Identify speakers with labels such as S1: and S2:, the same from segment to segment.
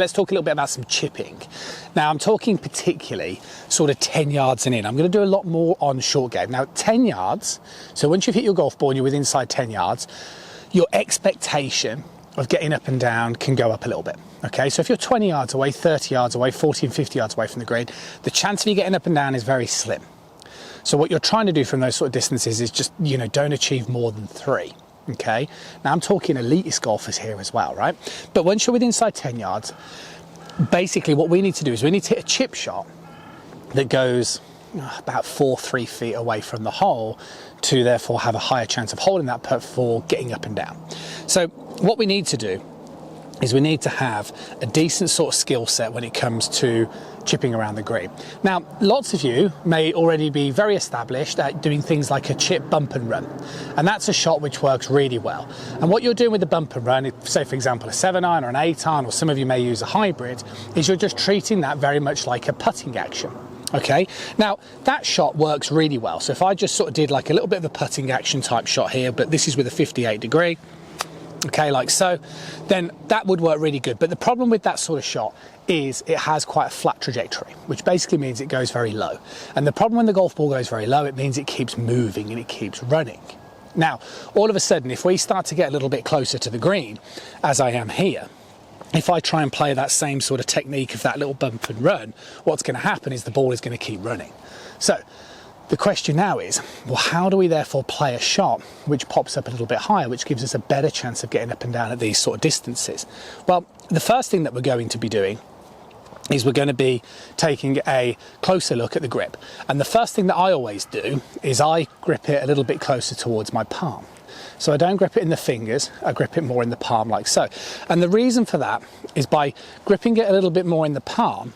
S1: Let's talk a little bit about some chipping. Now I'm talking particularly sort of 10 yards and in. I'm going to do a lot more on short game. Now 10 yards, so once you've hit your golf ball and you're within inside 10 yards, your expectation of getting up and down can go up a little bit. Okay, so if you're 20 yards away, 30 yards away, 40 and 50 yards away from the green, the chance of you getting up and down is very slim. So what you're trying to do from those sort of distances is just, don't achieve more than 3. Okay, now I'm talking elitist golfers here as well, right? But once you're within inside 10 yards, basically what we need to do is we need to hit a chip shot that goes about 3 feet away from the hole to therefore have a higher chance of holding that putt for getting up and down. So what we need to do is we need to have a decent sort of skill set when it comes to chipping around the green. Now, lots of you may already be very established at doing things like a chip bump and run, and that's a shot which works really well. And what you're doing with the bump and run, say for example a 7-iron or an 8-iron, or some of you may use a hybrid, is you're just treating that very much like a putting action. Okay, now that shot works really well. So if I just sort of did like a little bit of a putting action type shot here, but this is with a 58 degree, okay, like so, then that would work really good. But the problem with that sort of shot is it has quite a flat trajectory, which basically means it goes very low. And the problem when the golf ball goes very low, it means it keeps moving and it keeps running. Now, all of a sudden, if we start to get a little bit closer to the green, as I am here, if I try and play that same sort of technique of that little bump and run, what's going to happen is the ball is going to keep running. So the question now is, well, how do we therefore play a shot which pops up a little bit higher, which gives us a better chance of getting up and down at these sort of distances? Well, the first thing that we're going to be doing is we're going to be taking a closer look at the grip. And the first thing that I always do is I grip it a little bit closer towards my palm. So I don't grip it in the fingers, I grip it more in the palm like so. And the reason for that is by gripping it a little bit more in the palm,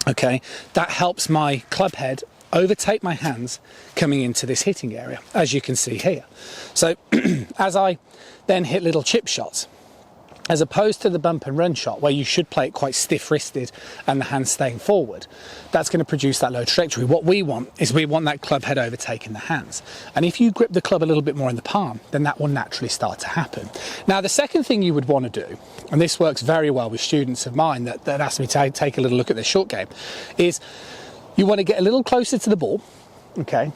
S1: okay, that helps my club head overtake my hands coming into this hitting area, as you can see here. So as I then hit little chip shots, as opposed to the bump and run shot where you should play it quite stiff-wristed and the hands staying forward, that's going to produce that low trajectory. What we want is we want that club head overtaking the hands. And if you grip the club a little bit more in the palm, then that will naturally start to happen. Now, the second thing you would want to do, and this works very well with students of mine that ask me to take a little look at their short game, is you want to get a little closer to the ball, okay,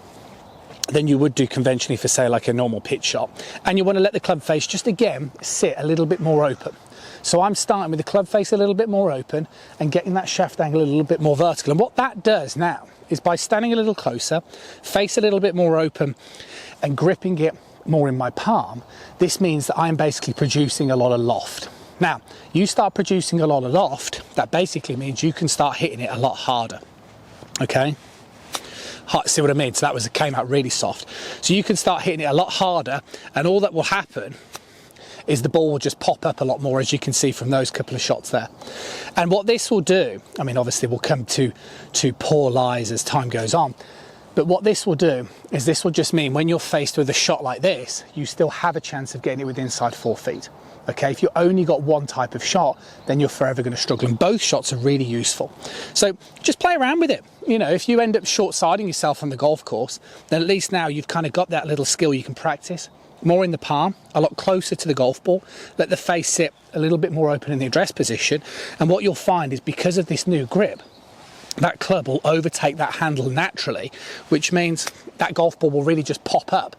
S1: than you would do conventionally for, say, like a normal pitch shot. And you want to let the club face just again sit a little bit more open. So I'm starting with the club face a little bit more open and getting that shaft angle a little bit more vertical. And what that does now is by standing a little closer, face a little bit more open and gripping it more in my palm, this means that I'm basically producing a lot of loft. Now, you start producing a lot of loft, that basically means you can start hitting it a lot harder. Okay? See what I mean? So that came out really soft. So you can start hitting it a lot harder, and all that will happen is the ball will just pop up a lot more, as you can see from those couple of shots there. And what this will do, I mean, obviously we'll come to poor lies as time goes on, but what this will do is this will just mean when you're faced with a shot like this, you still have a chance of getting it within inside 4 feet. Okay, if you only got one type of shot, then you're forever going to struggle, and both shots are really useful. So just play around with it. If you end up short-siding yourself on the golf course, then at least now you've kind of got that little skill you can practice. More in the palm, a lot closer to the golf ball, let the face sit a little bit more open in the address position, and what you'll find is because of this new grip, that club will overtake that handle naturally, which means that golf ball will really just pop up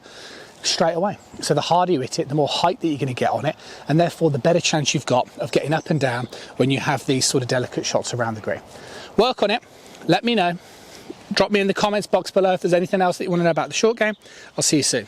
S1: straight away. So the harder you hit it, the more height that you're going to get on it, and therefore the better chance you've got of getting up and down when you have these sort of delicate shots around the green. Work on it, let me know, drop me in the comments box below if there's anything else that you want to know about the short game. I'll see you soon.